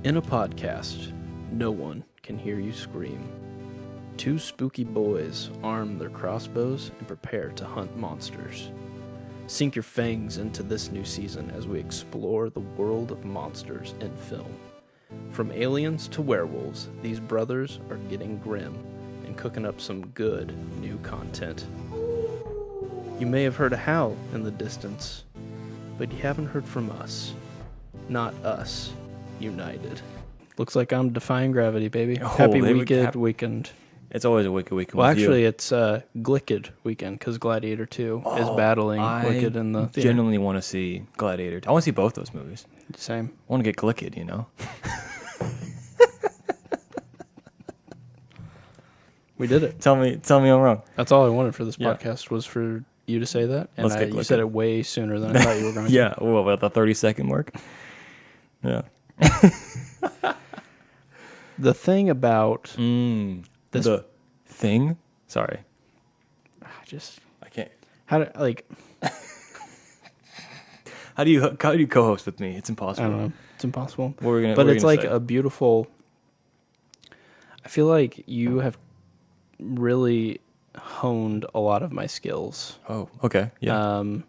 In a podcast, no one can hear you scream. Two spooky boys arm their crossbows and prepare to hunt monsters. Sink your fangs into this new season as we explore the world of monsters in film. From aliens to werewolves, these brothers are getting grim and cooking up some good new content. You may have heard a howl in the distance, but you haven't heard from us. Not us. United. Looks like I'm defying gravity, baby. Happy Wicked weekend. It's always a Wicked weekend. Well, with actually, you. it's Glicked weekend because Gladiator 2 is battling Wicked in the I theater. genuinely want to see Gladiator. I want to see both those movies. Same. I want to get Glicked, you know? We did it. Tell me I'm wrong. That's all I wanted for this Yeah. podcast was for you to say that, and Let's get you said Glicked. it way sooner than I thought you were going to. Yeah, well, at the 30-second mark. Yeah. The thing about this, The thing? Sorry. I can't. how do like How do you co-host with me? It's I impossible. don't know. It's impossible. What were we gonna, But what were it's we like gonna say? a beautiful. I feel like you have really honed a lot of my skills. Oh, okay. Yeah. And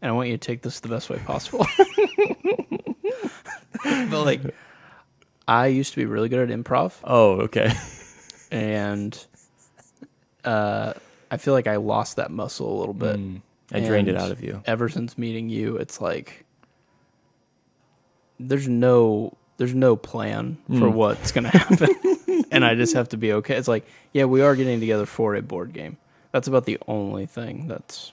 I want you to take this the best way possible. But like, I used to be really good at improv, oh, okay. and I feel like I lost that muscle a little bit. I drained it And out of you. Ever since meeting you, it's like there's no plan for what's gonna happen, and I just have to be okay. It's like, yeah, we are getting together for a board game. That's about the only thing that's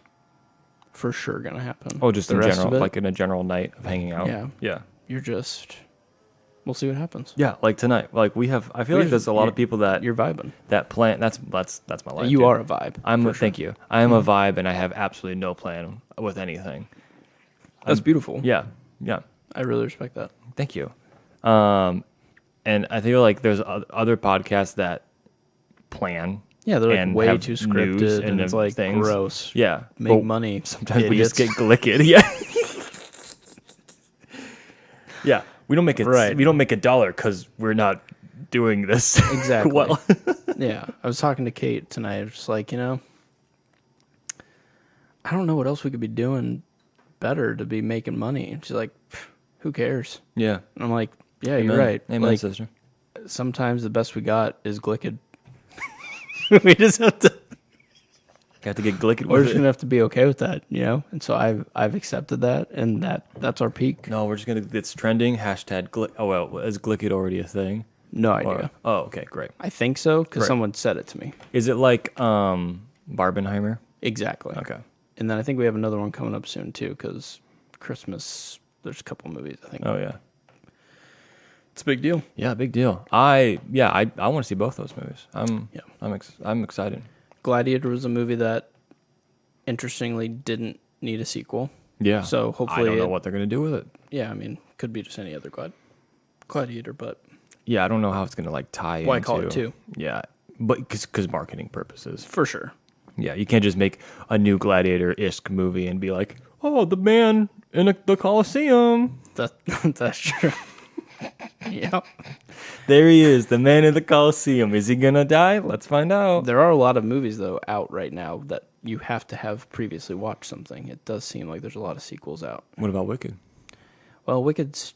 for sure gonna happen. Oh, just the in rest general, of it, like in a general night of hanging out. Yeah. Yeah. you're just. We'll see what happens. Yeah, like tonight. Like we have I feel like there's a lot of people that You're vibing. that plan that's my life. You dude. are a vibe. for sure. Thank you. I am a vibe and I have absolutely no plan with anything. That's beautiful. Yeah. Yeah. I really respect that. Thank you. And I feel like there's other podcasts that plan. Yeah, they're like and way have too news scripted and it's like things. gross. Yeah. Make but money. Sometimes we idiots. just get glicked. Yeah. Yeah. We don't make it. Right. We don't make $1 because we're not doing this Exactly. well. Yeah, I was talking to Kate tonight. I was just like, I don't know what else we could be doing better to be making money. And she's like, who cares? Yeah. And I'm like, yeah, Amen. you're right. Amen, Like, sister. sometimes the best we got is Glicked. We just have to. Got to get glicked We're with just it. gonna have to be okay with that, And so I've accepted that, and that's our peak. No, we're just gonna. It's trending. Hashtag glick. Oh well, is glicked already a thing? No Or- idea. oh, okay, great. I think so because Right. someone said it to me. Is it like Barbenheimer? Exactly. Okay. And then I think we have another one coming up soon too, because Christmas. There's a couple movies. I think Oh yeah. it's a big deal. Yeah, big deal. I want to see both those movies. Yeah. I'm excited. Gladiator was a movie that, interestingly, didn't need a sequel. Yeah. So I hopefully, don't know what they're gonna do with it. Yeah, I mean, could be just any other Gladiator, but Yeah, I don't know how it's gonna like tie. why into, call it two? Yeah, but because marketing purposes. For sure. Yeah, you can't just make a new Gladiator-esque movie and be like, oh, the man in the Coliseum. That's true. Yeah. There he is, the man in the Coliseum. Is he gonna die? Let's find out. There are a lot of movies though out right now that you have to have previously watched something. It does seem like there's a lot of sequels out. What about Wicked? Well, Wicked's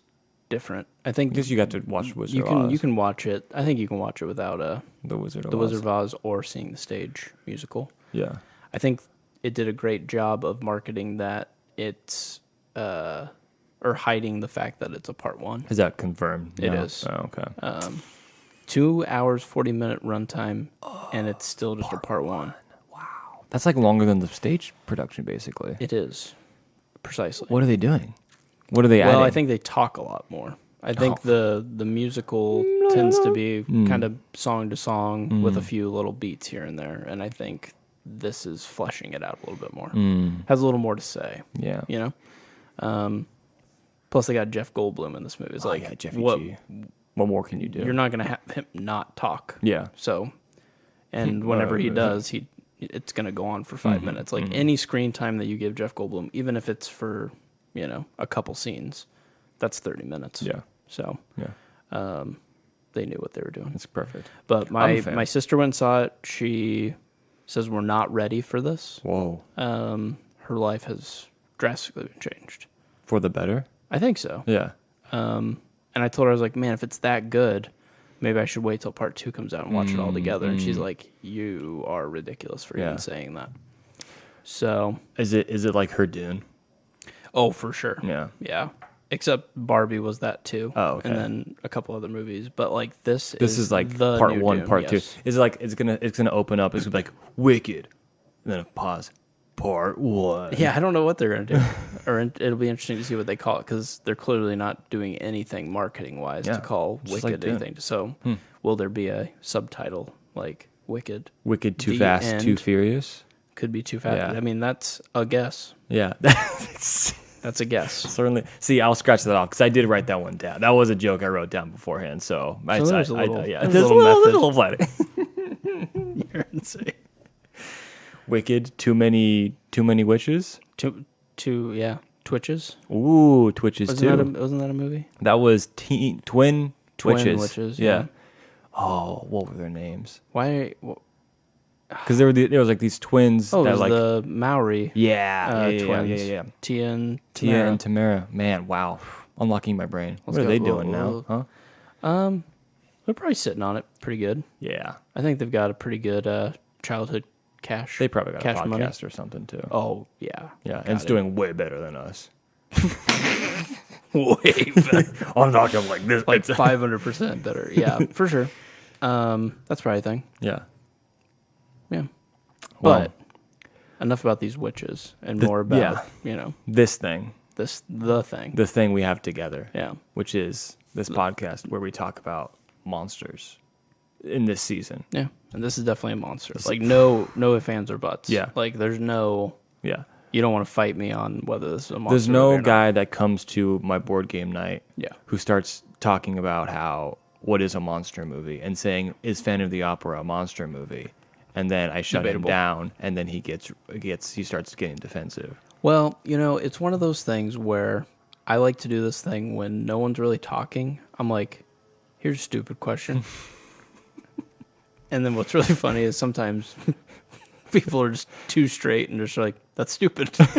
different. I think I guess you got to watch Wizard you of can Oz. you can watch it. I think you can watch it without The Wizard of The Oz. Wizard of Oz or seeing the stage musical. Yeah. I think it did a great job of marketing that it's or hiding the fact that it's a part one. Is that confirmed? It No? is. Oh, okay. 2 hours, 40-minute runtime, and it's still just a part one. That's like longer than the stage production, basically. It is. Precisely. What are they doing? What are they Well, adding? I think they talk a lot more. I think the musical tends to be kind of song to song with a few little beats here and there, and I think this is fleshing it out a little bit more. Has a little more to say, Yeah. Plus, they got Jeff Goldblum in this movie. It's like, yeah, Jeffy what? G. What more can you do? You're not gonna have him not talk. Yeah. So, and whenever he does, it's gonna go on for 5 minutes. Like any screen time that you give Jeff Goldblum, even if it's for a couple scenes, that's 30 minutes. Yeah. So Yeah, they knew what they were doing. it's perfect. But I'm a fan. my sister went and saw it. She says we're not ready for this. Whoa, Her life has drastically been changed. for the better. I think so. Yeah, And I told her, I was like, man, if it's that good, maybe I should wait till part 2 comes out and watch it all together. And she's like, you are ridiculous for even saying that. So, is it like her Dune? oh, for sure. Yeah. Yeah. Except Barbie was that too. Oh, okay. And then a couple other movies. But like this This is like the part new 1, Dune, part yes. 2. Is it like it's gonna open up? It's gonna be like Wicked, and then a pause. Part 1. Yeah, I don't know what they're going to do. It'll be interesting to see what they call it because they're clearly not doing anything marketing wise to call just like Wicked Dune. anything. So, will there be a subtitle like Wicked? Wicked, Too The Fast, End. Too Furious. Could be too fast. Yeah. I mean, that's a guess. Yeah, That's a guess. certainly. See, I'll scratch that off because I did write that one down. That was a joke I wrote down beforehand. So, there's a little- yeah, there's a there's a little little flatting. You're insane. Wicked, too many witches. Yeah. Twitches. Ooh, Twitches Wasn't too. wasn't that a movie? That was twin Twin witches. witches, Yeah. yeah. Oh, what were their names? Why? Because there was like these twins Oh, it that was like the Maori yeah, twins. Tia and Tia and Tamara. Man, wow, unlocking my brain. What are go. they doing now? Huh? They're probably sitting on it pretty good. Yeah, I think they've got a pretty good childhood cash. they probably got a cash podcast money. or something too. Oh yeah, Yeah, and it's doing way better than us. way better, I'm talking like this. like 500% better. Yeah, for sure. That's probably a thing. Yeah. Yeah, Well, but enough about these witches and more about this thing, the thing. the thing we have together. Yeah. Which is this podcast where we talk about monsters in this season. Yeah, and this is definitely a monster. Like no ifs, ands, or buts. Yeah. like there's no. Yeah. You don't want to fight me on whether this is a monster. There's movie no or not. guy that comes to my board game night Yeah. who starts talking about what is a monster movie and saying, is Phantom of the Opera a monster movie? And then I shut Debatable. him down, and then he starts getting defensive. Well, it's one of those things where I like to do this thing when no one's really talking. I'm like, here's a stupid question. And then what's really funny is sometimes people are just too straight and just like, that's stupid. And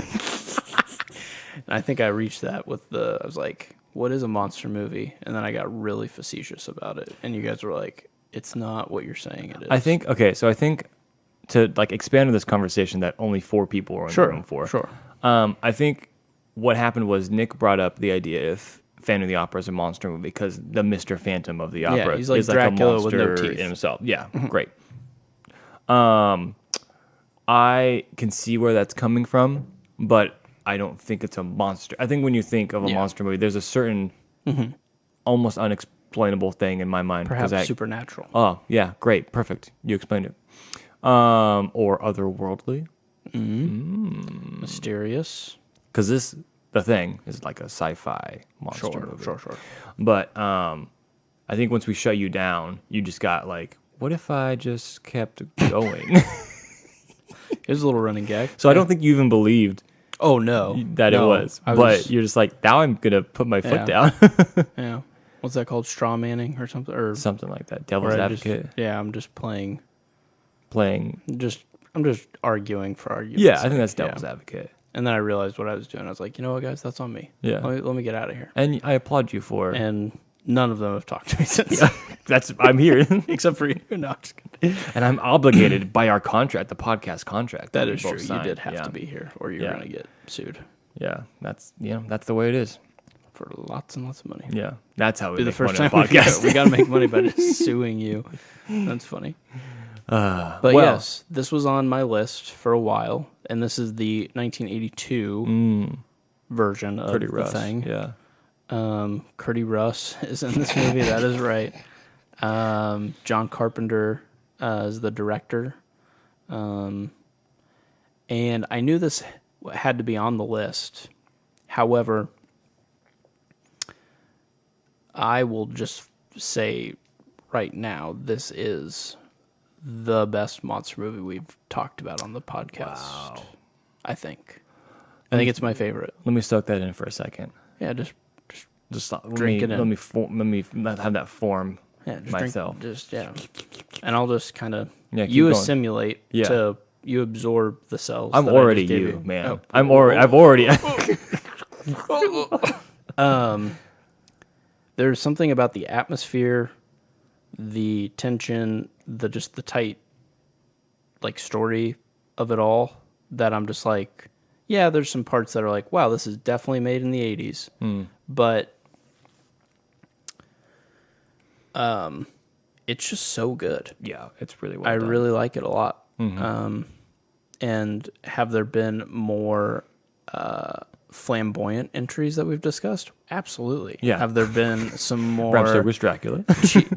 I think I reached that I was like, what is a monster movie? And then I got really facetious about it. And you guys were like, it's not what you're saying it is. I think to like expand on this conversation that only 4 people were in the room for. Sure. I think what happened was Nick brought up the idea if Phantom of the Opera is a monster movie because the Mr. Phantom of the Opera he's like is like Dracula a with no monster teeth. in himself. Yeah, great. I can see where that's coming from, but I don't think it's a monster. I think when you think of a monster movie, there's a certain almost unexplainable thing in my mind. Perhaps supernatural. Oh, yeah, great, perfect. You explained it. Or otherworldly. Mysterious. Because the thing is like a sci-fi monster movie. Sure. But I think once we shut you down, you just got like, what if I just kept going? Here's a little running gag. So I don't think you even believed Oh, no. that it was. But you're just like, now I'm going to put my foot down. Yeah. What's that called? Straw manning or something? Or Something like that. Devil's or advocate. I'm just playing. Playing. I'm just arguing for argument's Yeah, I think sake. that's devil's advocate. And then I realized what I was doing. I was like, you know what, guys? That's on me. Yeah. Let me get out of here. And I applaud you for And none of them have talked to me since. I'm here. Except for you. No, I'm just kidding. And I'm obligated by our contract, the podcast contract. That we is both true. signed. You did have Yeah. to be here or you're Yeah. going to get sued Yeah, that's the way it is. for lots and lots of money. Yeah, that's how we Be the make first money time on podcast. we got to make money by just suing you. That's funny. But well- yes, this was on my list for a while, and this is the 1982 version of Pretty the rough. thing. Yeah, Curdy Russ is in this movie. That is right. John Carpenter is the director. And I knew this had to be on the list. However, I will just say right now, this is the best monster movie we've talked about on the podcast. Wow. I think it's my favorite. let me soak that in for a second. Yeah, just Just Drink it in. let me have that form Yeah, just myself. and I'll just kind of Yeah, keep you going. assimilate Yeah. to you absorb the cells. I'm that I already just gave you, man. Oh. I've already. There's something about the atmosphere, the tension, the tight like story of it all that I'm just like, yeah, there's some parts that are like, wow, this is definitely made in the 80s. But it's just so good. Yeah, it's really well I done. really like it a lot. And have there been more flamboyant entries that we've discussed? Absolutely. Yeah. Have there been some Bram more Stoker's Dracula.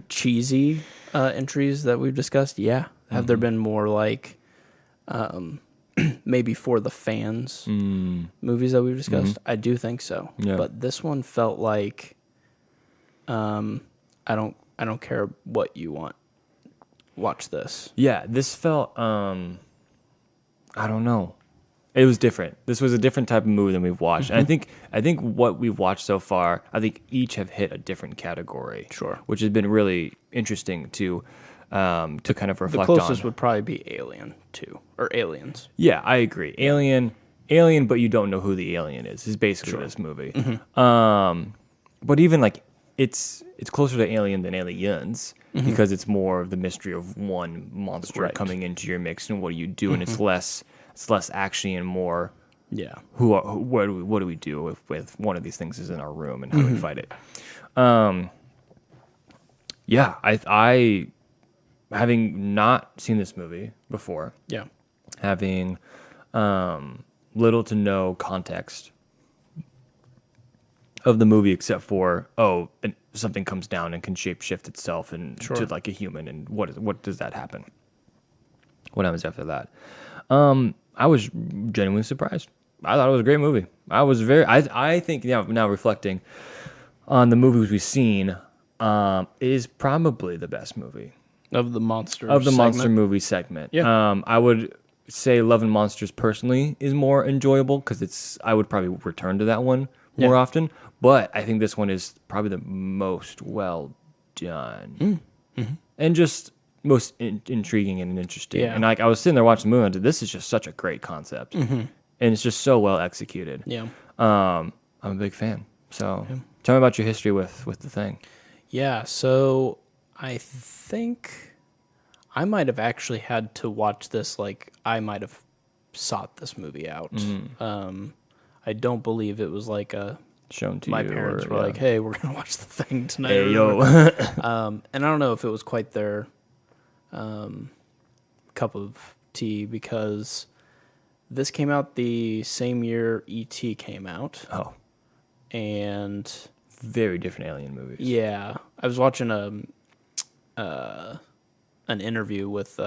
cheesy entries that we've discussed? Yeah. Have there been more like maybe for the fans movies that we've discussed? I do think so. Yeah. But this one felt like I don't care what you want. Watch this. Yeah, this felt I don't know. It was different. This was a different type of movie than we've watched. And I think what we've watched so far, I think each have hit a different category. Sure. Which has been really interesting to kind of The reflect closest on. would probably be Alien 2 or Aliens. Yeah, I agree. Alien, but you don't know who the alien is basically this movie. But even like it's closer to Alien than Aliens because it's more of the mystery of one monster Right. coming into your mix and what do you do, and it's less actiony and more Yeah. what do we do with one of these things is in our room and how do we fight it. Yeah, I having not seen this movie before, Yeah. having little to no context of the movie except for something comes down and can shapeshift itself and to like a human, and what does that happen? What happens after that? I was genuinely surprised. I thought it was a great movie. I think now reflecting on the movies we've seen, it is probably the best movie Of the monster monster movie segment. Yeah. I would say Love and Monsters personally is more enjoyable because I would probably return to that one more often. But I think this one is probably the most well done and just most intriguing and interesting. Yeah. And like I was sitting there watching the movie, and I said, this is just such a great concept, and it's just so well executed. Yeah. I'm a big fan. So tell me about your history with the thing. Yeah. So I think I might have actually had to watch this. Like I might have sought this movie out. I don't believe it was like Shown to my you. parents or, were like, "Hey, we're gonna watch the thing tonight." hey, yo. And I don't know if it was quite their cup of tea because this came out the same year E.T. came out, Oh, and very different alien movies. yeah, I was watching an interview with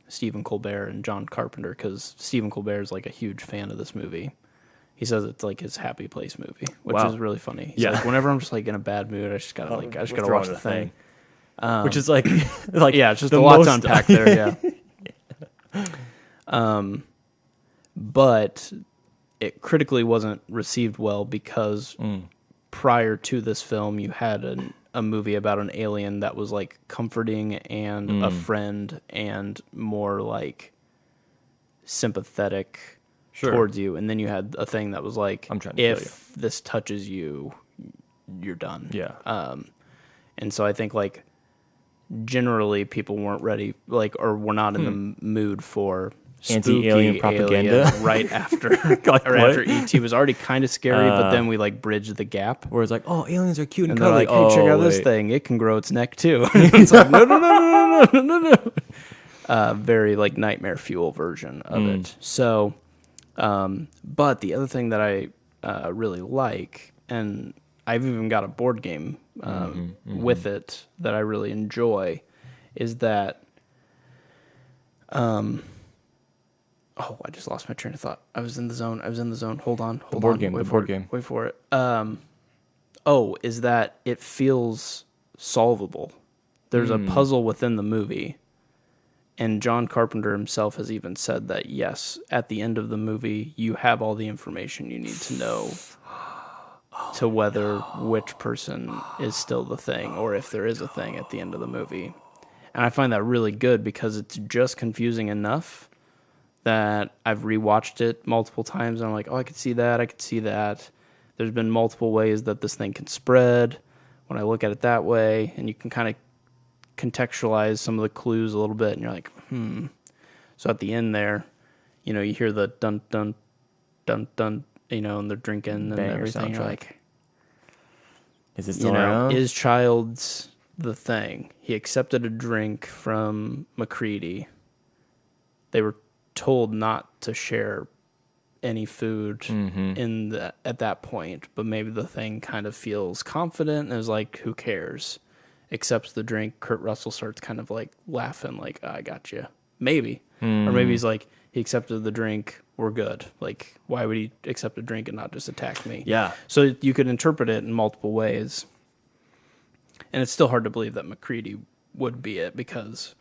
Stephen Colbert and John Carpenter because Stephen Colbert is like a huge fan of this movie. He says it's like his happy place movie, which Wow. is really funny. He's Yeah. like, whenever I'm just like in a bad mood, I just gotta Throw watch in the thing. Which is like Yeah, it's just the a lot most- to unpack there. Yeah. But it critically wasn't received well because prior to this film, you had a movie about an alien that was like comforting and a friend and more like sympathetic Sure. towards you, and then you had a thing that was like, I'm trying to kill if this touches you, you're done. Yeah. And so I think like generally people weren't ready, like, or were not in the mood for Anti-alien spooky propaganda? alien right after Like or what? after ET was already kind of scary, but then we like bridged the gap. Where it's like, oh, aliens are cute and, And they're cuddly. like, hey, check out this wait. thing. It can grow its neck too. It's like, no. Very like nightmare fuel version of it. So, but the other thing that I really like, and I've even got a board game with it that I really enjoy, is that, oh, I just lost my train of thought. I was in the zone. Hold on. board game, Wait the for board it. game. Wait for it. Is that it feels solvable. There's a puzzle within the movie. And John Carpenter himself has even said that, yes, at the end of the movie, you have all the information you need to know to whether which person is still the thing or if there is a thing at the end of the movie. And I find that really good because it's just confusing enough that I've rewatched it multiple times and I'm like, oh, I could see that, I could see that. There's been multiple ways that this thing can spread when I look at it that way, and you can kind of contextualize some of the clues a little bit, and you're like, So at the end there, you know, you hear the dun dun dun dun, you know, and they're drinking and Banger everything. You're soundtrack. like, Is it still you know, around? is Childs the thing? He accepted a drink from MacReady. They were told not to share any food at that point, but maybe the thing kind of feels confident and is like, who cares? Accepts the drink. Kurt Russell starts kind of like laughing, like, I got you. Maybe. Or maybe he's like, he accepted the drink, we're good. Like, why would he accept a drink and not just attack me? Yeah. So you could interpret it in multiple ways. And it's still hard to believe that MacReady would be it because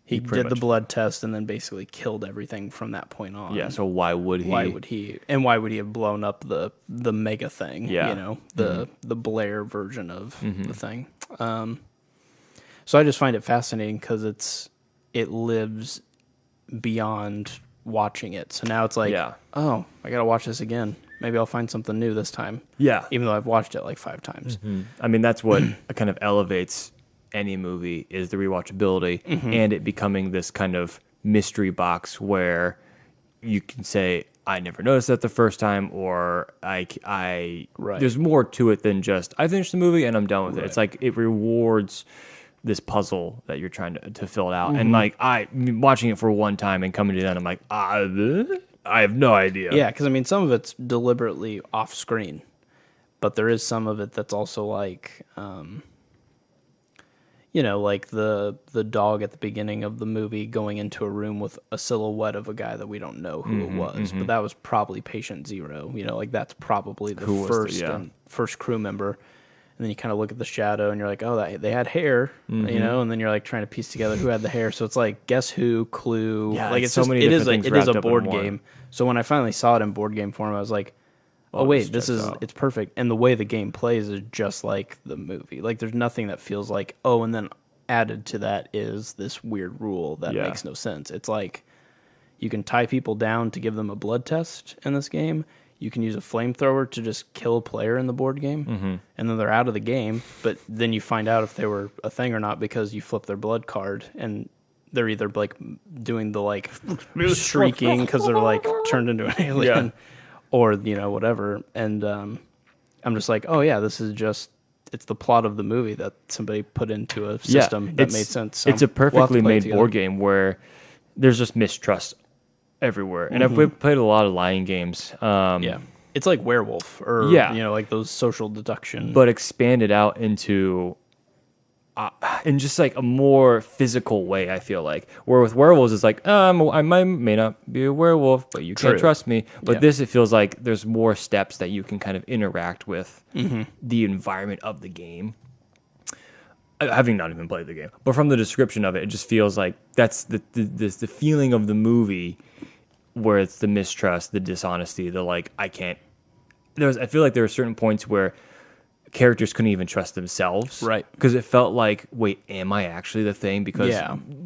he pretty did the much- blood test and then basically killed everything from that point on. Yeah, so why would he? Why would he? And why would he have blown up the mega thing? Yeah. You know, the Blair version of the thing. So I just find it fascinating because it lives beyond watching it. So now it's like, oh, I gotta watch this again. Maybe I'll find something new this time. Yeah. Even though I've watched it like 5 times. I mean, that's what kind of elevates any movie is the rewatchability and it becoming this kind of mystery box where you can say, I never noticed that the first time, or I there's more to it than just, I finished the movie and I'm done with it. It's like it rewards this puzzle that you're trying to fill it out. And like watching it for one time and coming to the end, I'm like, I have no idea. Yeah, because I mean, some of it's deliberately off screen, but there is some of it that's also like, you know, like the dog at the beginning of the movie going into a room with a silhouette of a guy that we don't know who it was, but that was probably Patient Zero. You know, like that's probably the first crew member. And then you kind of look at the shadow and you're like, oh, they had hair, you know, and then you're like trying to piece together who had the hair. So it's like, guess who, Clue. Yeah, like it's so many different things it is wrapped a up in board one. game. So when I finally saw it in board game form, I was like, oh wait, it's perfect. And the way the game plays is just like the movie. Like there's nothing that feels like, oh, and then added to that is this weird rule that makes no sense. It's like you can tie people down to give them a blood test in this game. You can use a flamethrower to just kill a player in the board game, and then they're out of the game. But then you find out if they were a thing or not because you flip their blood card, and they're either like doing the like shrieking because they're like turned into an alien, or you know whatever. And I'm just like, oh yeah, this is just it's the plot of the movie that somebody put into a system that made sense. So it's a we'll have to perfectly play it made together. board game where there's just mistrust everywhere. And if we've played a lot of lying games, it's like Werewolf or you know, like those social deduction. but expanded out into in just like a more physical way, I feel like. Where with werewolves, it's like, I may not be a werewolf, but you can't trust me. But this, it feels like there's more steps that you can kind of interact with the environment of the game. Having not even played the game, but from the description of it, it just feels like that's the feeling of the movie, where it's the mistrust, the dishonesty, the like I can't. I feel like there are certain points where characters couldn't even trust themselves, right? Because it felt like, wait, am I actually the thing? Because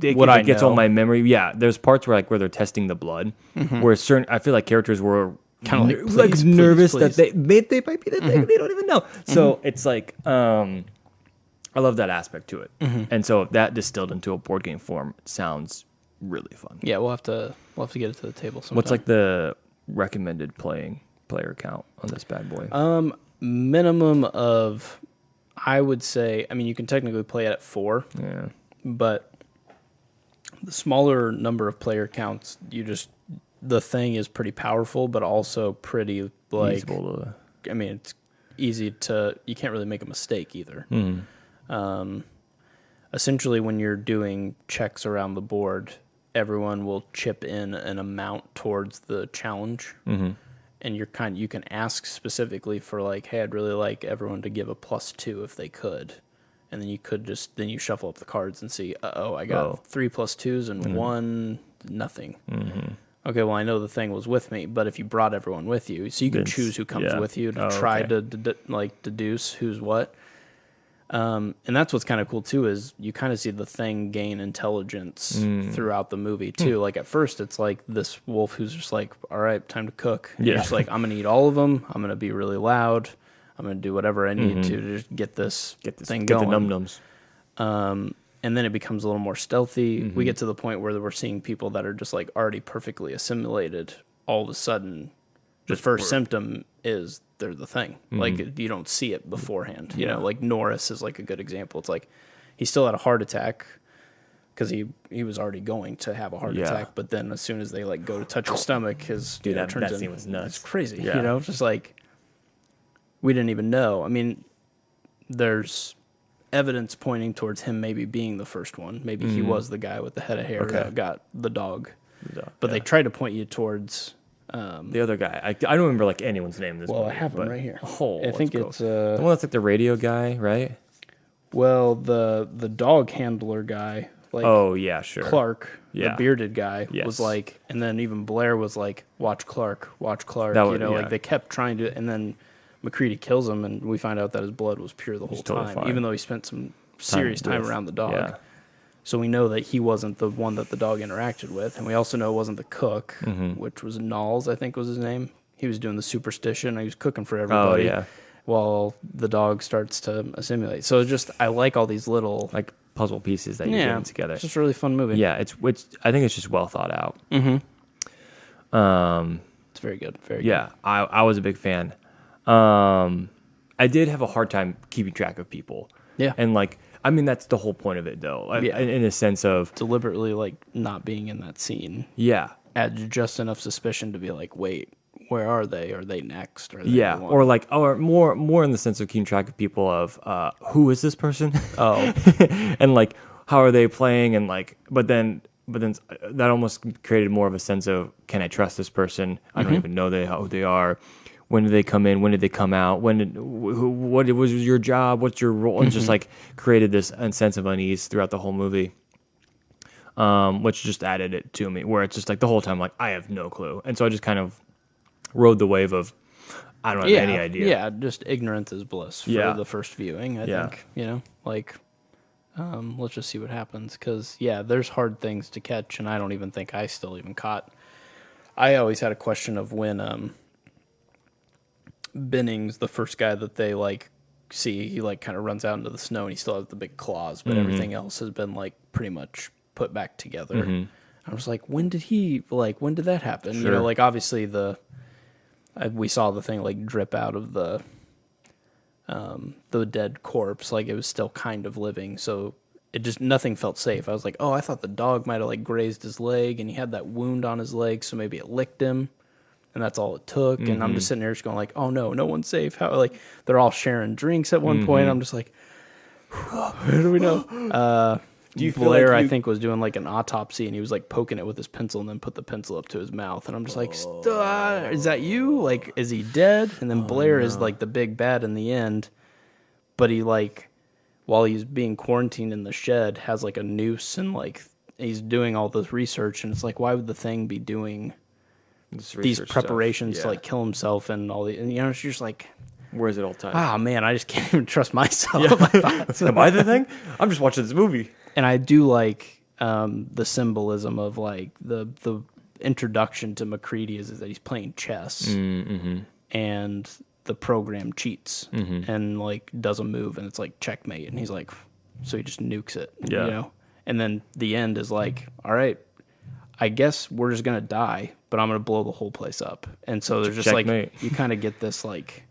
it gets all my memory. Yeah, there's parts where they're testing the blood, where I feel like characters were kind of like nervous please. that they might be the thing. They don't even know. So it's like. I love that aspect to it. And so that distilled into a board game form sounds really fun. Yeah, we'll have to get it to the table sometime. What's like the recommended player count on this bad boy? Minimum of, I would say, I mean, you can technically play it at 4. Yeah. But the smaller number of player counts, the thing is pretty powerful, but also pretty like, I mean, it's easy to, you can't really make a mistake either. Essentially, when you're doing checks around the board, everyone will chip in an amount towards the challenge, and you can ask specifically for like, hey, I'd really like everyone to give a +2 if they could, and then you shuffle up the cards and see, I got 3 +2s and 1 nothing. okay, well, I know the thing was with me, but if you brought everyone with you, so you can choose who comes with you to try to deduce who's what. And that's what's kind of cool too, is you kind of see the thing gain intelligence throughout the movie too. Like at first it's like this wolf who's just like, all right, time to cook. And you're just like, I'm going to eat all of them. I'm going to be really loud. I'm going to do whatever I need to just get this thing going. Get the num-nums. And then it becomes a little more stealthy. We get to the point where we're seeing people that are just like already perfectly assimilated. All of a sudden, the first symptom is they're the thing. Like you don't see it beforehand. You know, like Norris is like a good example. It's like he still had a heart attack because he was already going to have a heart attack. But then as soon as they like go to touch his stomach, his that turns in. Scene was nuts. It's crazy. You know, it's just like we didn't even know. I mean, there's evidence pointing towards him maybe being the first one. Maybe he was the guy with the head of hair that got the dog. But they try to point you towards the other guy. I don't remember like anyone's name in this movie. I have him right here. Oh, I think it's the one that's like the radio guy, right? Well, the dog handler guy, like Clark, the bearded guy, was like, and then even Blair was like, watch Clark. Like they kept trying to, and then MacReady kills him, and we find out that his blood was pure the whole time, even though he spent some serious time around the dog. Yeah. So we know that he wasn't the one that the dog interacted with, and we also know it wasn't the cook, which was Knowles, I think was his name. He was doing the superstition. He was cooking for everybody while the dog starts to assimilate. So just I like all these little like puzzle pieces that you're getting together. It's just a really fun movie. Yeah, it's I think it's just well thought out. It's very good. Very good. Yeah, I was a big fan. I did have a hard time keeping track of people. Yeah. And like, I mean, that's the whole point of it though. In a sense of deliberately like not being in that scene. Yeah. Adds just enough suspicion to be like, wait, where are they? Are they next? Are they or like, or more in the sense of keeping track of people of, who is this person? Oh. And like, how are they playing? And like, but then that almost created more of a sense of, can I trust this person? I don't even know how they are. When did they come in? When did they come out? What was your job? What's your role? And just like created this sense of unease throughout the whole movie, which just added it to me. Where it's just like the whole time, like I have no clue, and so I just kind of rode the wave of I don't have any idea. Yeah, just ignorance is bliss for the first viewing. I think like let's just see what happens because there's hard things to catch, and I don't even think I still even caught. I always had a question of when Bennings, the first guy that they like see, he like kind of runs out into the snow and he still has the big claws, but everything else has been like pretty much put back together. I was like, when did that happen? Sure. You know, like obviously we saw the thing like drip out of the dead corpse, like it was still kind of living, so it just nothing felt safe. I was like, oh, I thought the dog might have like grazed his leg and he had that wound on his leg, so maybe it licked him. And that's all it took. And I'm just sitting there just going like, oh no one's safe. How like they're all sharing drinks at one point. I'm just like, how do we know? Do you Blair, I think, was doing like an autopsy and he was like poking it with his pencil and then put the pencil up to his mouth. And I'm just like, is that you? Like, is he dead? And then Blair is like the big bad in the end. But he like, while he's being quarantined in the shed, has like a noose and like he's doing all this research. And it's like, why would the thing be doing these preparations to like kill himself and all the, and you know, it's just like, where's it all tied? Ah, man, I just can't even trust myself. Am I the thing? I'm just watching this movie. And I do like the symbolism of like the introduction to MacReady is that he's playing chess and the program cheats and like does a move and it's like checkmate and he's like, so he just nukes it, you know? And then the end is like, all right, I guess we're just going to die, but I'm going to blow the whole place up. And so there's just checkmate. Like, you kind of get this like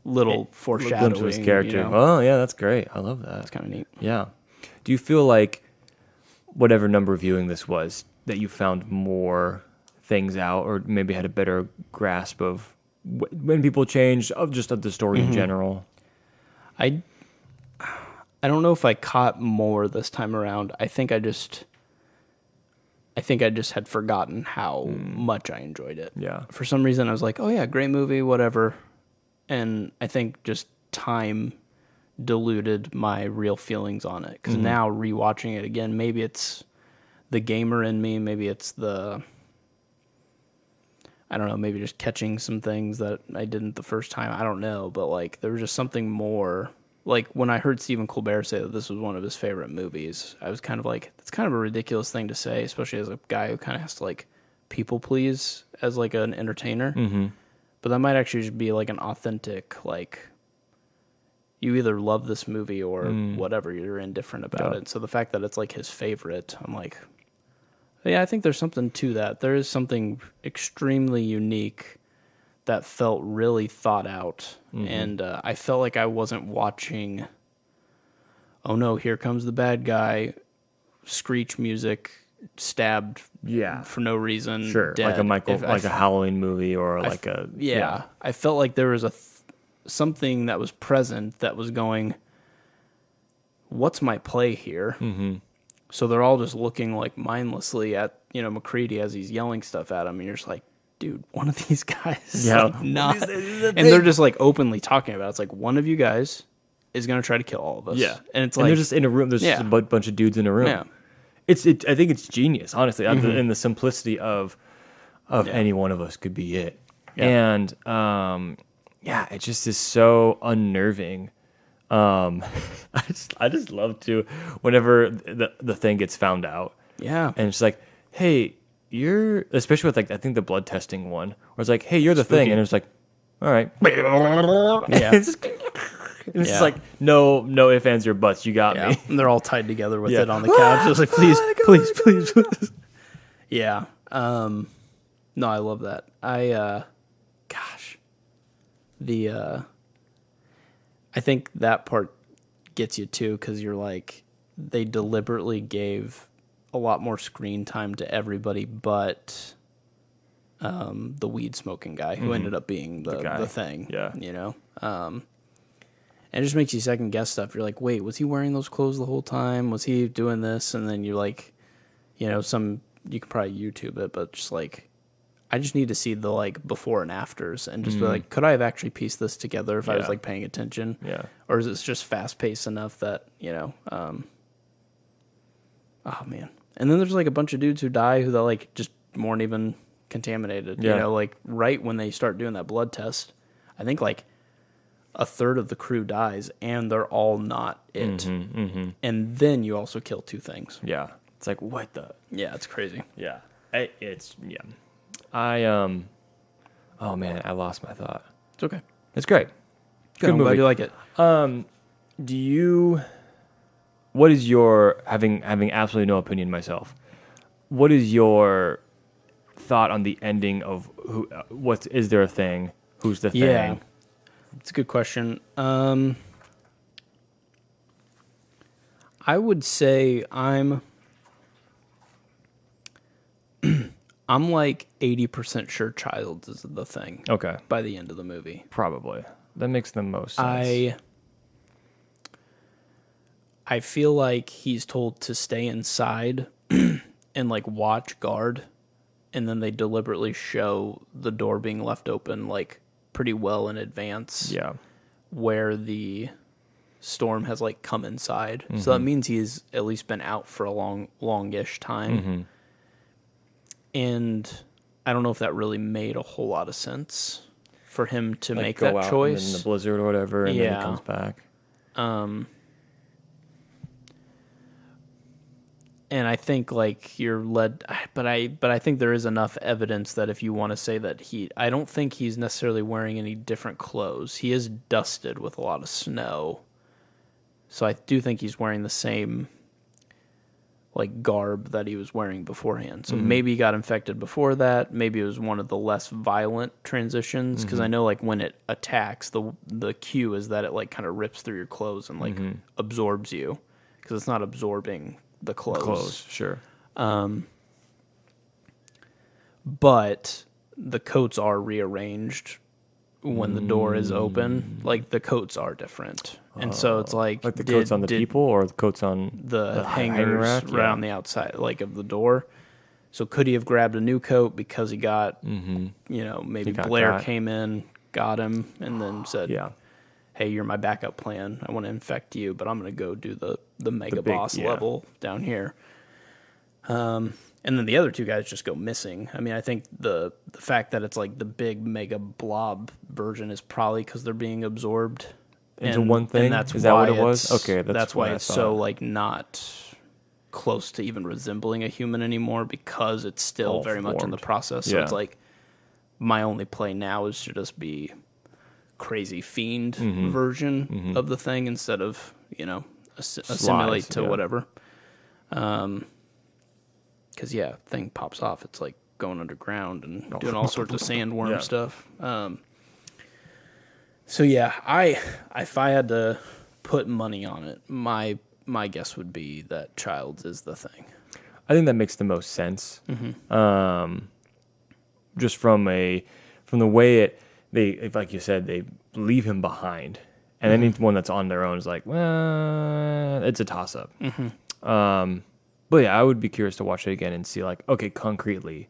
little foreshadowing. Glimpse of his character. You know? Oh, yeah, that's great. I love that. It's kind of neat. Yeah. Do you feel like whatever number viewing this was, that you found more things out or maybe had a better grasp of when people changed, of the story in general? I don't know if I caught more this time around. I think I just had forgotten how much I enjoyed it. Yeah. For some reason, I was like, oh, yeah, great movie, whatever. And I think just time diluted my real feelings on it. Because now, rewatching it again, maybe it's the gamer in me, maybe it's the I don't know, maybe just catching some things that I didn't the first time. I don't know, but like there was just something more. Like when I heard Stephen Colbert say that this was one of his favorite movies, I was kind of like, that's kind of a ridiculous thing to say, especially as a guy who kind of has to like people please as like an entertainer. Mm-hmm. But that might actually just be like an authentic, like, you either love this movie or whatever, you're indifferent about it. So the fact that it's like his favorite, I'm like, yeah, I think there's something to that. There is something extremely unique that felt really thought out. And I felt like I wasn't watching, oh no, here comes the bad guy, screech music, stabbed for no reason. Sure, dead. like a Halloween movie or like a... Yeah, I felt like there was something that was present that was going, what's my play here? Mm-hmm. So they're all just looking like mindlessly at, McCready as he's yelling stuff at him, and you're just like, dude, one of these guys is like not... And they're just like openly talking about it. It's like, one of you guys is going to try to kill all of us. Yeah. And it's and like... they're just in a room. There's just a bunch of dudes in a room. Yeah. I think it's genius, honestly. In the simplicity of any one of us could be it. Yeah. And, it just is so unnerving. I just love to, whenever the thing gets found out. Yeah. And it's like, hey, especially with like, I think the blood testing one, where it's like, hey, you're the thing. And it's like, all right. Yeah. It's just like, no ifs, ands, or buts. You got me. And they're all tied together with it on the couch. It's like, please. Yeah. No, I love that. I think that part gets you too, because you're like, they deliberately gave a lot more screen time to everybody but the weed smoking guy who ended up being the thing. Yeah. And it just makes you second guess stuff. You're like, wait, was he wearing those clothes the whole time? Was he doing this? And then you're like, you can probably YouTube it, but just like, I just need to see the like before and afters and just be like, could I have actually pieced this together if I was like paying attention? Yeah. Or is it just fast paced enough that, oh man. And then there's like a bunch of dudes who die who like just weren't even contaminated. Yeah. Like right when they start doing that blood test, I think like a third of the crew dies and they're all not it. And then you also kill two things. Yeah. It's like, what the? Yeah, it's crazy. Yeah. Oh man, I lost my thought. It's okay. It's great. Good movie. Glad you like it. What is your, having absolutely no opinion myself, what is your thought on the ending of is there a thing? Who's the thing? Yeah. It's a good question. I would say I'm like 80% sure Childs is the thing. Okay. By the end of the movie. Probably. That makes the most sense. I feel like he's told to stay inside and like watch guard, and then they deliberately show the door being left open like pretty well in advance. Yeah. Where the storm has like come inside. So that means he's at least been out for a longish time. And I don't know if that really made a whole lot of sense for him to make that choice. In the blizzard or whatever, and then he comes back. And I think like you're led, but I think there is enough evidence that if you want to say that I don't think he's necessarily wearing any different clothes. He is dusted with a lot of snow. So I do think he's wearing the same like garb that he was wearing beforehand. So maybe he got infected before that. Maybe it was one of the less violent transitions, because I know like when it attacks, the cue is that it like kind of rips through your clothes and like absorbs you, because it's not absorbing the clothes. Sure. But the coats are rearranged when the door is open. Like the coats are different. And so it's like the coats on the people or the coats on the hangers around the outside like of the door. So could he have grabbed a new coat because he got, maybe Blair came in, got him, and then said, hey, you're my backup plan. I want to infect you, but I'm going to go do the mega boss level down here. And then the other two guys just go missing. I mean, I think the fact that it's like the big mega blob version is probably because they're being absorbed into one thing. And that's Is that why what it was? Okay, that's why what I it's thought. so like not close to even resembling a human anymore, because it's still All very much in the formed. process. So Yeah. it's like my only play now is to just be crazy fiend Mm-hmm. version of the thing instead of assimilate to yeah. whatever. Because thing pops off. It's like going underground and doing all sorts of sandworm Yeah. stuff. So yeah, if I had to put money on it, my guess would be that Childs is the thing. I think that makes the most sense. Just from the way like you said, they leave him behind, and anyone that's on their own is like, well, it's a toss up. But yeah, I would be curious to watch it again and see like, okay, concretely,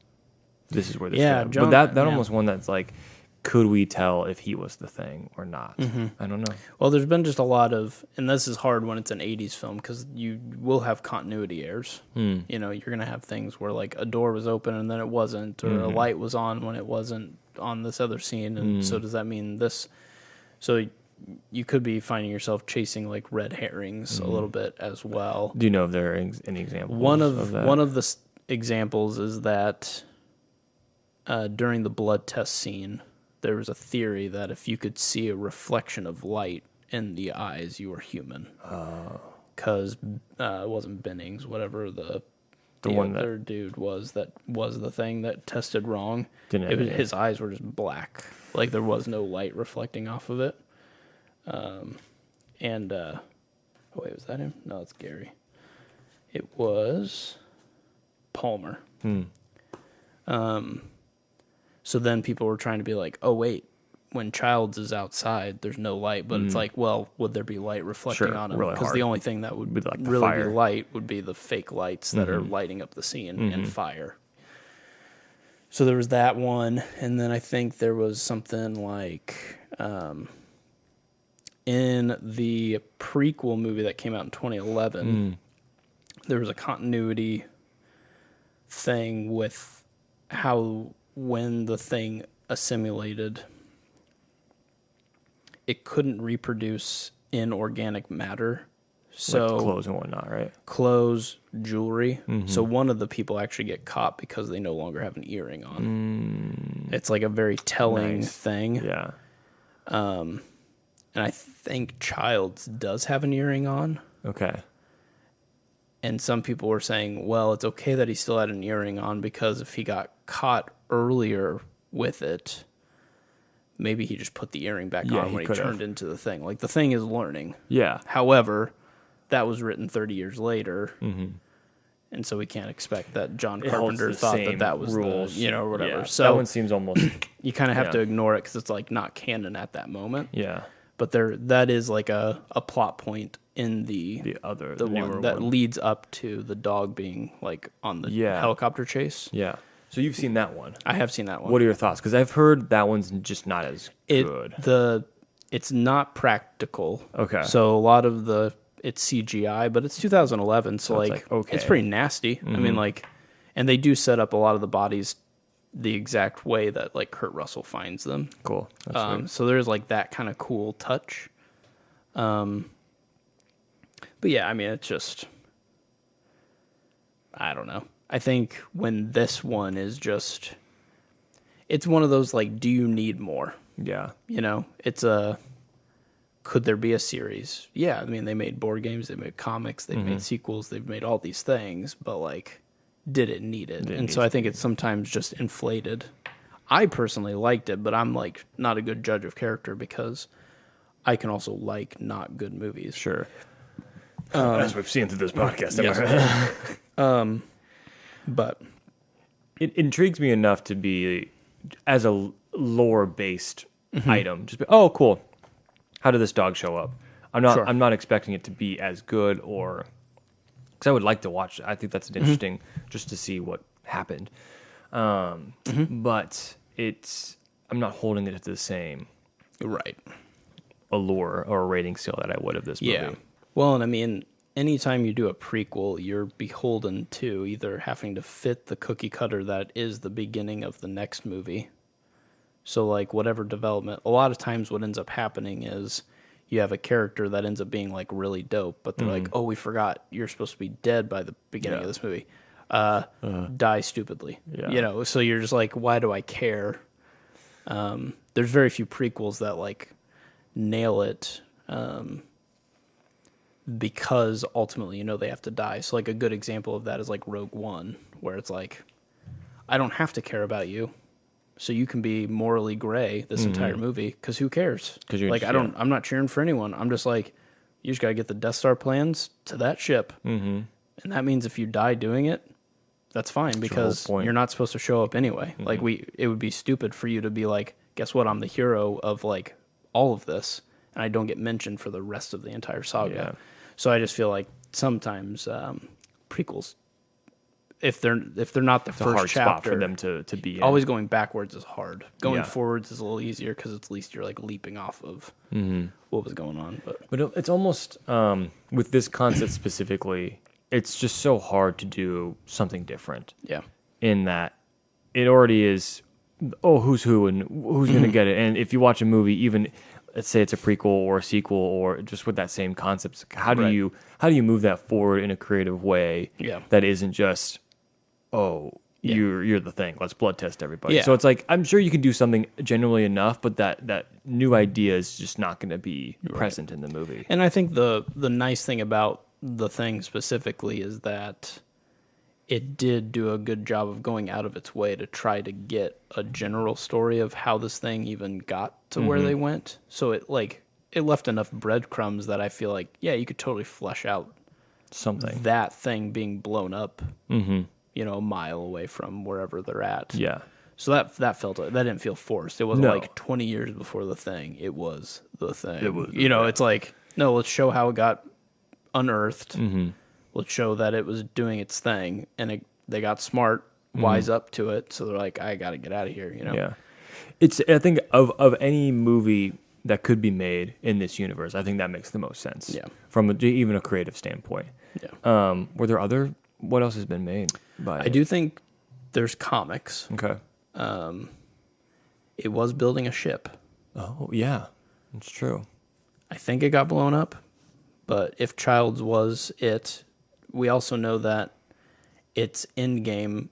this is where this. Yeah, is. John- But that yeah. almost one that's like, could we tell if he was the thing or not? I don't know. Well, there's been just a lot of, and this is hard when it's an 80s film because you will have continuity errors. You know, you're going to have things where like a door was open and then it wasn't, or a light was on when it wasn't on this other scene. And so does that mean this? So you could be finding yourself chasing like red herrings a little bit as well. Do you know if there are any examples? One of that? of the examples is that during the blood test scene, there was a theory that if you could see a reflection of light in the eyes, you were human. Because it wasn't Bennings, whatever the one other dude was the thing that tested wrong. Didn't have any. His eyes were just black, like there was no light reflecting off of it. Wait, was that him? No, it's Gary. It was Palmer. So then people were trying to be like, oh, wait, when Childs is outside, there's no light. But it's like, well, would there be light reflecting Sure, on him? really Because hard. the only thing that would Be like the really fire. be light would be the fake lights that are lighting up the scene and fire. So there was that one. And then I think there was something like in the prequel movie that came out in 2011, there was a continuity thing with how when the thing assimilated, it couldn't reproduce inorganic matter. So like clothes and whatnot, right? clothes, jewelry. So one of the people actually get caught because they no longer have an earring on. It's like a very telling Nice. thing. Yeah. And I think Childs does have an earring on. Okay. And some people were saying, well, it's okay that he still had an earring on because if he got caught earlier with it, maybe he just put the earring back Yeah, on he when he could've. turned into the thing. Like the thing is learning. Yeah. However, that was written 30 years later. And so we can't expect that John It holds Carpenter the thought same that was rules. the, or whatever. Yeah. So that one seems almost. you kind of have yeah. to ignore it because it's like not canon at that moment. Yeah. But that is like a plot point in the The newer one that one. leads up to the dog being like on the Yeah. helicopter chase. Yeah. So you've seen that one. I have seen that one. What are your thoughts? Because I've heard that one's just not as good. It's not practical. Okay. So a lot of it's CGI, but it's 2011, so it's like like, okay. it's pretty nasty. I mean, like, and they do set up a lot of the bodies the exact way that like Kurt Russell finds them. Cool. That's sweet. So there's like that kind of cool touch. But yeah, I mean, it's just, I don't know. I think when this one is just, it's one of those like, do you need more? Yeah. You know, could there be a series? Yeah, I mean, they made board games, they made comics, they've made sequels, they've made all these things, but like, did it need it? And so I think it's sometimes just inflated. I personally liked it, but I'm like not a good judge of character because I can also like not good movies. Sure. As we've seen through this podcast. am I yes. right? But It intrigues me enough to be as a lore-based item. Just be, oh, cool. How did this dog show up? Sure. I'm not expecting it to be as good or because I would like to watch it. I think that's an interesting just to see what happened. But I'm not holding it to the same right. allure or rating scale that I would of this movie. Yeah. Well, and I mean, anytime you do a prequel, you're beholden to either having to fit the cookie cutter that is the beginning of the next movie. So, like, whatever development, a lot of times what ends up happening is you have a character that ends up being, like, really dope, but they're like, oh, we forgot, you're supposed to be dead by the beginning of this movie. Die stupidly. Yeah. You know, so you're just like, why do I care? There's very few prequels that, like, nail it, because ultimately, you know, they have to die. So, like, a good example of that is, like, Rogue One, where it's like, I don't have to care about you, so you can be morally gray this entire movie, because who cares? Because you're like, I'm not cheering for anyone. I'm just like, you just got to get the Death Star plans to that ship. Mm-hmm. And that means if you die doing it, that's fine, because you're not supposed to show up anyway. Mm-hmm. Like, it would be stupid for you to be like, guess what? I'm the hero of, like, all of this, and I don't get mentioned for the rest of the entire saga. Yeah. So I just feel like sometimes prequels, if they're not the It's a first hard chapter, spot for them to be in. always going backwards is hard. Going forwards is a little easier because at least you're, like, leaping off of what was going on. But it's almost, with this concept specifically, it's just so hard to do something different. Yeah. In that it already is, who's who and who's going to get it. And if you watch a movie, even let's say it's a prequel or a sequel or just with that same concept, how do you move that forward in a creative way that isn't just, you're the thing, let's blood test everybody. So it's like, I'm sure you can do something genuinely enough, but that new idea is just not going to be present in the movie. And I think the nice thing about the thing specifically is that it did do a good job of going out of its way to try to get a general story of how this thing even got to where they went. So it left enough breadcrumbs that I feel like, you could totally flesh out something, that thing being blown up, you know, a mile away from wherever they're at. Yeah. So that didn't feel forced. It wasn't like 20 years before the thing. It was the thing. It's like, no, let's show how it got unearthed. Let's show that it was doing its thing, and they got smart, wise up to it. So they're like, I got to get out of here. You know? Yeah. I think of any movie that could be made in this universe, I think that makes the most sense. Yeah. From even a creative standpoint. Yeah. Were there what else has been made by I do think there's comics. Okay. It was building a ship. Oh, yeah. It's true. I think it got blown up, but if Childs was it, we also know that its end game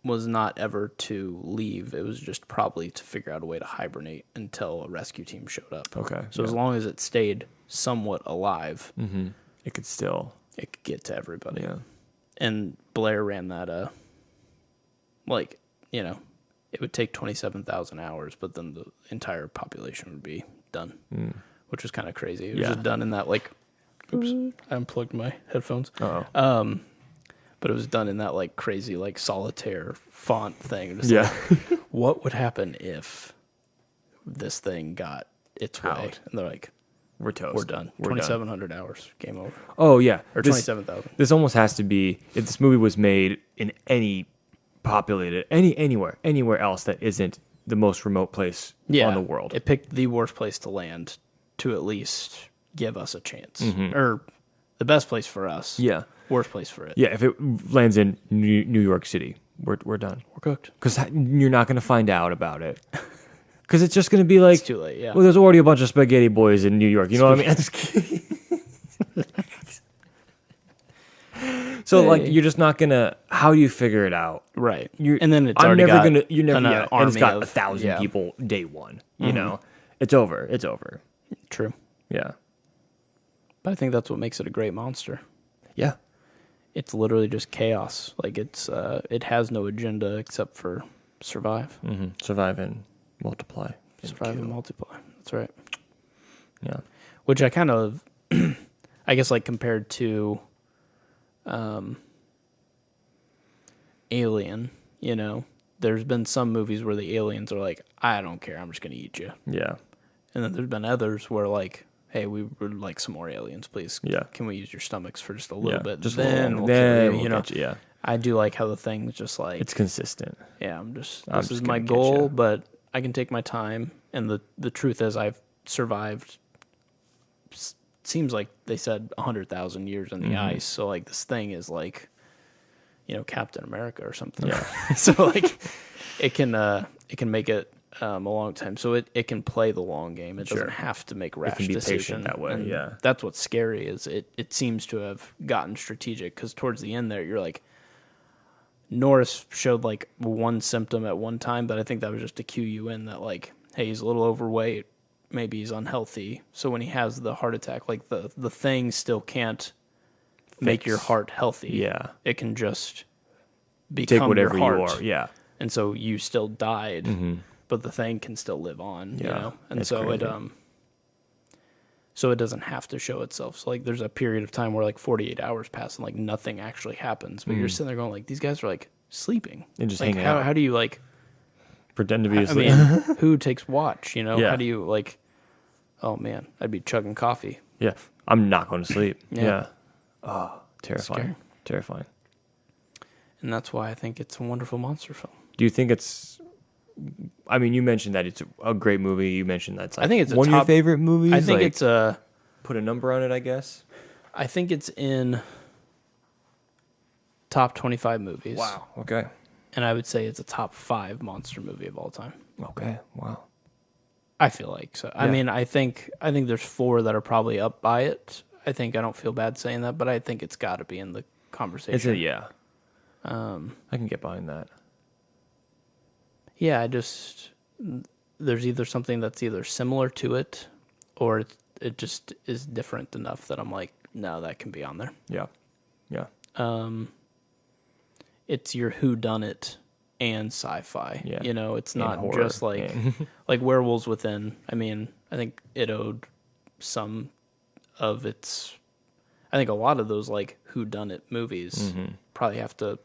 was not ever to leave. It was just probably to figure out a way to hibernate until a rescue team showed up. Okay. So as long as it stayed somewhat alive, it could get to everybody. Yeah. And Blair ran that, it would take 27,000 hours, but then the entire population would be done, which was kind of crazy. It was just done in that, like, oops, I unplugged my headphones. Uh-oh. But it was done in that, like, crazy, like, solitaire font thing. Just yeah. Like, what would happen if this thing got its way? And they're like, we're toast. We're done. 2,700 hours. Game over. Oh, yeah. Or 27,000. This almost has to be, if this movie was made in any populated, anywhere else that isn't the most remote place on the world. It picked the worst place to land to at least give us a chance. Or the best place for us. Yeah. Worst place for it. Yeah, if it lands in New York City, we're done. We're cooked. Because you're not going to find out about it. Because it's just going to be like... It's too late, yeah. Well, there's already a bunch of spaghetti boys in New York. You know what I mean? I'm just kidding. So, like, you're just not going to... How do you figure it out? Right. And then it's already got and it's got of 1,000 people day one. You know? It's over. True. Yeah. But I think that's what makes it a great monster. Yeah. It's literally just chaos. Like, it has no agenda except for survive. Survive and multiply. Survive and multiply. That's right. Yeah. Which I kind of, I guess, like, compared to Alien, you know, there's been some movies where the aliens are like, I don't care, I'm just going to eat you. Yeah. And then there's been others where, like, hey, we would like some more aliens, please. Yeah. Can we use your stomachs for just a little bit? Just then we'll kill you, you know. Yeah. I do like how the thing's just like... It's consistent. Yeah, this is my goal, but I can take my time. And the truth is I've survived seems like they said 100,000 years in the Mm-hmm. ice. So like this thing is like, Captain America or something. Yeah. So like it can make it a long time. So it can play the long game. It doesn't have to make rash can be patient decisions that way, yeah. That's what's scary is it seems to have gotten strategic because towards the end there you're like Norris showed like one symptom at one time, but I think that was just to cue you in that like, hey, he's a little overweight, maybe he's unhealthy. So when he has the heart attack, like the thing still can't make your heart healthy. Yeah. It can just become Take whatever your you heart. are. Yeah. And so you still died, but the thing can still live on, Yeah, And that's so crazy. so it doesn't have to show itself. So like there's a period of time where like 48 hours pass and like nothing actually happens, but you're sitting there going like these guys are like sleeping. And just like hanging out. how do you like Pretend to be I asleep. mean, who takes watch, Yeah. How do you like oh man, I'd be chugging coffee. Yeah. I'm not going to sleep. Yeah. Yeah. Oh, terrifying. Scary. Terrifying. And that's why I think it's a wonderful monster film. Do you think it's? I mean, you mentioned that it's a great movie. You mentioned that's like I think it's a one of your top- favorite movies. I think like, it's a put a number on it. I guess. I think it's in top 25 movies. Okay. And I would say it's a top 5 monster movie of all time. Okay. Wow. I feel like so. I Yeah. mean, I think there's 4 that are probably up by it. I don't feel bad saying that, but I think it's got to be in the conversation. It's a yeah. I can get behind that. Yeah, there's either something that's either similar to it, or it just is different enough that I'm like, no, that can be on there. Yeah. Yeah. It's your whodunit and sci-fi. Yeah. It's not horror, just like and- like Werewolves Within. I mean, I think it owed some of its. I think a lot of those like whodunit movies probably have to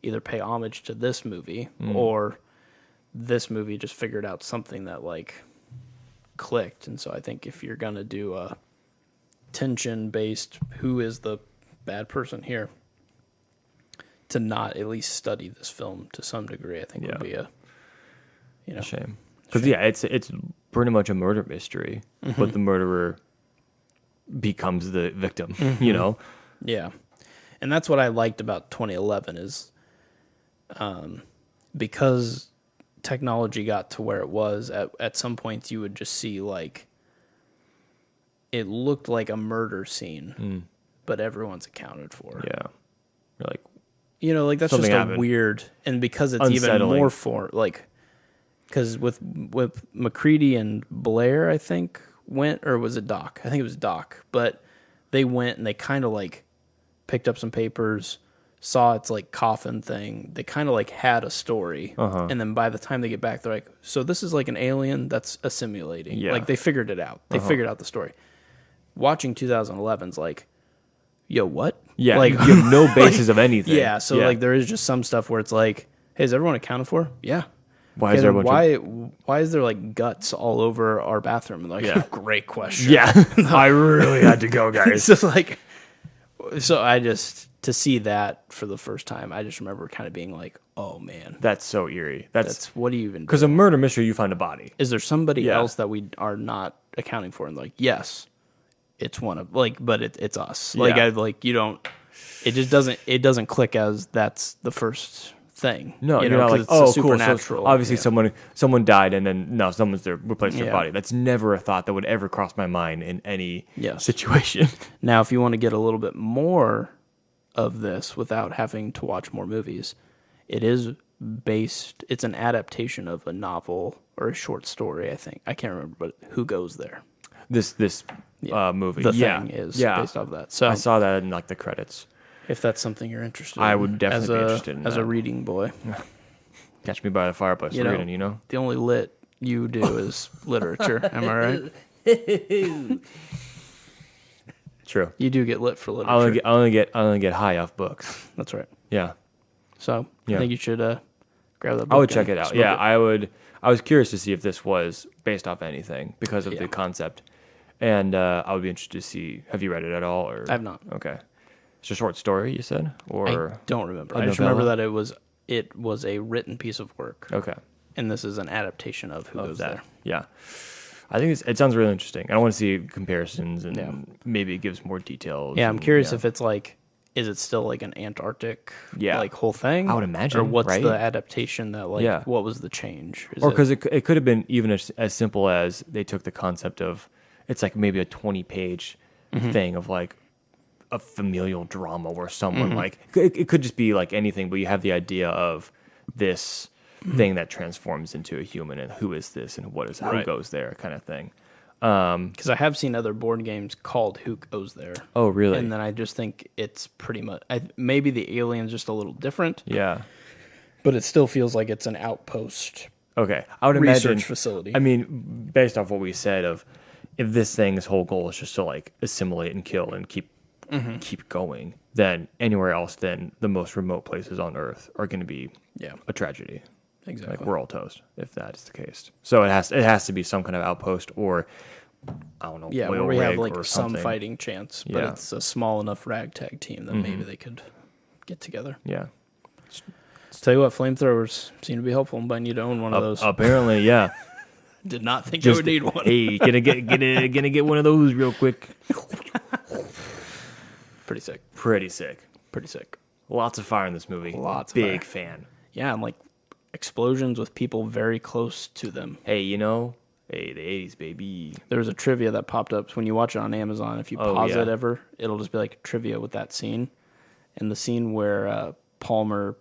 either pay homage to this movie or this movie just figured out something that like clicked. And so I think if you're gonna do a tension based, who is the bad person here, to not at least study this film to some degree, I think would be a shame. Because it's pretty much a murder mystery, but the murderer becomes the victim. Yeah. And that's what I liked about 2011 is because technology got to where it was, at some points you would just see like it looked like a murder scene, but everyone's accounted for. Yeah. You're like, Like that's Something just happened. a weird, and because it's Unsettling. even more for like, because with McCready and Blair, I think went, or was it Doc? I think it was Doc, but they went and they kind of like picked up some papers, saw its like coffin thing. They kind of like had a story, and then by the time they get back, they're like, so this is like an alien that's assimilating. Yeah. Like they figured it out. They figured out the story. Watching 2011's like, yo, what? yeah, like you have no basis of anything. yeah, so like there is just some stuff where it's like, hey, is everyone accounted for? Yeah. Why is there a bunch why is there like guts all over our bathroom? Like, Yeah. great question. Yeah, I really had to go, guys. It's just like, so I just, to see that for the first time, I just remember kind of being like, oh man, That's so eerie. that's, what do you even do? Because a murder mystery, you find a body. Is there somebody Yeah. else that we are not accounting for? And like, yes, it's one of like, but it's us. Like Yeah. I like, you don't, it just doesn't click as that's the first thing. No, you you're know, not 'cause like, it's oh, a cool. So supernatural. obviously, Yeah. someone died, and then no, someone's there replaced their Yeah. body. That's never a thought that would ever cross my mind in any Yes. situation. Now, if you want to get a little bit more of this without having to watch more movies, it's an adaptation of a novel or a short story, I think. I can't remember, but Who Goes There? This movie, The yeah, Thing is yeah. based off of that. So I saw that in like the credits. if that's something you're interested in. I would definitely be interested in as that. a reading boy. Catch me by the fireplace You know, reading. The only lit you do is literature. Am I right? True. You do get lit for literature. I only get high off books. That's right. Yeah, So Yeah. I think you should grab that book. I would and check it out. smoke Yeah, it. I would. I was curious to see if this was based off anything because of Yeah. the concept, and I would be interested to see. Have you read it at all? Or I have not. Okay, it's a short story. You said, or I don't remember. a I just remember novella? that it was a written piece of work, okay, and this is an adaptation of Who Goes that. There. Yeah, I think it sounds really interesting. I want to see comparisons and Yeah. maybe it gives more details. Yeah, I'm and, curious yeah. if it's like, is it still like an Antarctic Yeah. like whole thing? I would imagine, Or what's right? the adaptation that like, Yeah. what was the change? Is Or it- because it could have been even as simple as they took the concept of it's like maybe a 20-page thing of like a familial drama where someone like it could just be like anything, but you have the idea of this thing that transforms into a human and who is this and what is who Right. goes there kind of thing. Because I have seen other board games called Who Goes There. Oh, really? And then I just think it's pretty much, maybe the alien's just a little different, Yeah. but it still feels like it's an outpost Okay. I would research imagine. facility. I mean, based off what we said of if this thing's whole goal is just to like assimilate and kill and keep going, then anywhere else than the most remote places on Earth are going to be Yeah, a tragedy. exactly. Like we're all toast if that is the case. So it has to be some kind of outpost or I don't know. Yeah, oil where we have rig like or some something. fighting chance, but Yeah. it's a small enough ragtag team that maybe they could get together. Yeah. Tell you what, flamethrowers seem to be helpful, but I need to own one of those. Apparently, yeah. Did not think I would need one. Hey, gonna get one of those real quick. Pretty sick. Pretty sick. Pretty sick. Lots of fire in this movie. Lots of Big fire. fan. Yeah, and like explosions with people very close to them. Hey, the 80s, baby. There was a trivia that popped up when you watch it on Amazon. If you Oh, pause yeah. it ever, it'll just be like trivia with that scene. And the scene where Palmer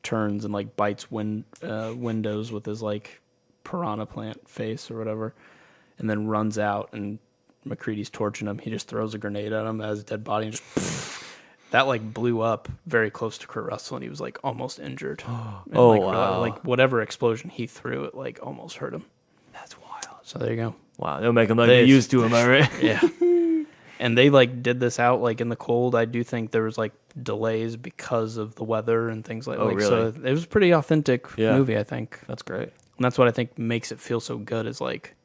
turns and like bites windows with his like piranha plant face or whatever, and then runs out and McCready's torching him. He just throws a grenade at him as a dead body and just that like blew up very close to Kurt Russell and he was like almost injured. And, Oh, like, wow. Like whatever explosion he threw, it like almost hurt him. That's wild. So there you go. Wow, they'll make them like They- they used to, am I right? Yeah. And they like did this out like in the cold. I do think there was like delays because of the weather and things like Oh, that. So really? it was a pretty authentic Yeah. movie, I think. That's great. And that's what I think makes it feel so good is like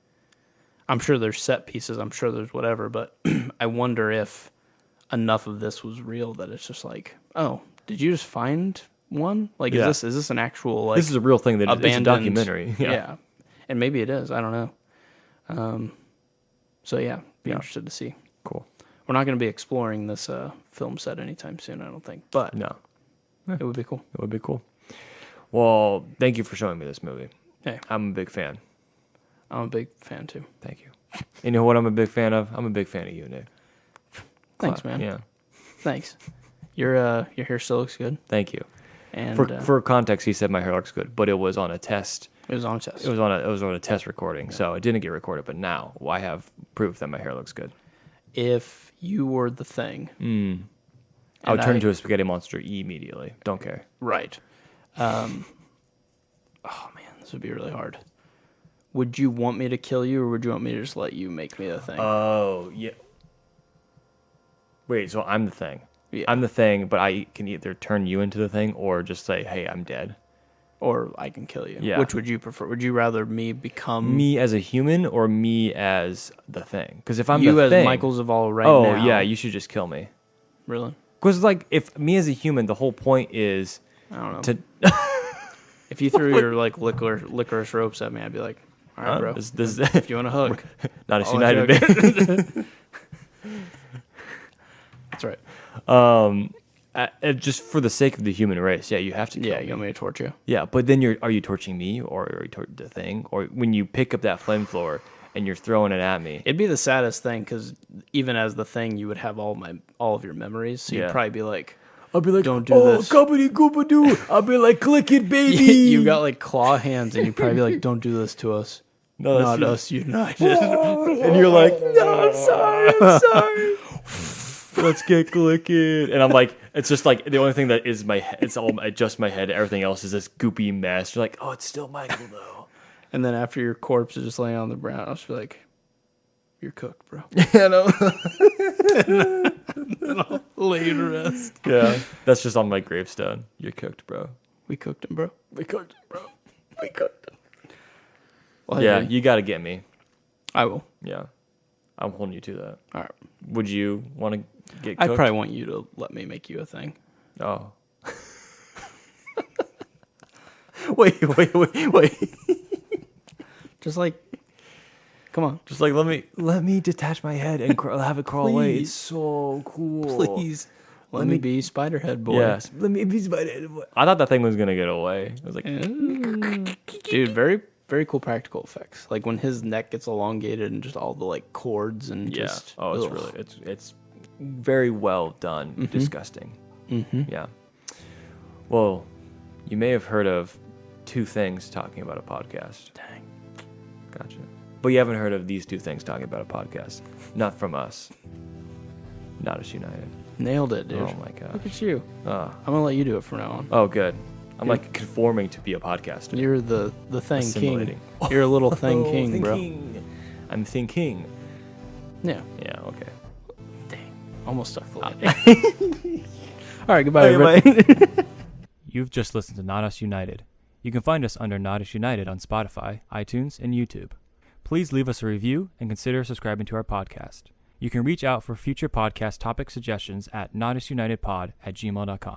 I'm sure there's set pieces, I'm sure there's whatever, but I wonder if enough of this was real that it's just like, oh, did you just find one? Like Yeah. is this an actual like This is a real thing that it's a abandoned documentary. Yeah. And maybe it is. I don't know. So yeah, be Yeah. interested to see. Cool. We're not going to be exploring this film set anytime soon, I don't think. But No, it would be cool. it would be cool. Well, thank you for showing me this movie. Hey, I'm a big fan. I'm a big fan too. Thank you. You know what I'm a big fan of? I'm a big fan of you, Nick. Thanks, man. Yeah. Thanks. Your hair still looks good. Thank you. And For context, he said my hair looks good, but it was on a test. it was on a test. It was on a test recording, so it didn't get recorded. But now I have proof that my hair looks good. If you were the thing, I would And turn I- into a spaghetti monster immediately. Don't care. right? Oh man, this would be really hard. Would you want me to kill you, or would you want me to just let you make me the thing? Oh yeah. Wait, so I'm the thing. Yeah. I'm the thing, but I can either turn you into the thing or just say, "Hey, I'm dead." Or I can kill you. Yeah. Which would you prefer? Would you rather me become Me as a human or me as the thing? Because if I'm you the as thing, Michael Zavala right oh now? yeah, you should just kill me. Really? Because like, if me as a human, the whole point is I don't know. to. If you threw your like licorice ropes at me, I'd be like, all right, bro. This If you want a hug, not as I'll let united. you band. that's right. Just for the sake of the human race, yeah, you have to. Kill Yeah, me. you want me to torture you? Yeah, but then are you torching me or are you torching the thing? Or when you pick up that flamethrower and you're throwing it at me? It'd be the saddest thing because even as the thing, you would have all of your memories. So you'd Yeah. probably be like, I'll be like, Don't do oh, this." Goobity gooba doo. I'll be like, click it, baby. you got like claw hands, and you'd probably be like, don't do this to us. No, that's Not you. us united. And you're like, no, I'm sorry, I'm sorry. Let's get clicking. And I'm like, it's just like the only thing that is my head. It's all just my head. Everything else is this goopy mess. You're like, oh, it's still Michael though. And then after your corpse is just laying on the ground, I'll just be like, you're cooked, bro. You know? Lay to rest. Yeah, that's just on my gravestone. You're cooked, bro. We cooked him, bro. We cooked, bro. We cooked. Well, Yeah, hey, you got to get me. I will. Yeah, I'm holding you to that. All right. Would you want to get I cooked? probably want you to let me make you a thing. Oh. wait. Just like Come on. Just like let me detach my head and have it crawl away. It's so cool. Please. Let me be Spiderhead boy. Yes. Let me be Spiderhead boy. I thought that thing was gonna get away. I was like, dude, very, very cool practical effects. Like when his neck gets elongated and just all the like cords and just. Oh, it's really it's very well done. Disgusting. Yeah. Well, you may have heard of two things talking about a podcast. Dang. Gotcha. But you haven't heard of these two things talking about a podcast. Not from us. Not Us United. Nailed it, dude. Oh my god. Look at you. I'm gonna let you do it from now on. Oh, good. I'm like conforming to be a podcaster. You're the thing king. You're a little thing king, bro. I'm thing king. Yeah. Yeah. Okay. Dang. Almost stuck the landing. All right. Goodbye, everybody. You've just listened to Not Us United. You can find us under Not Us United on Spotify, iTunes, and YouTube. Please leave us a review and consider subscribing to our podcast. You can reach out for future podcast topic suggestions at notusunitedpod@gmail.com.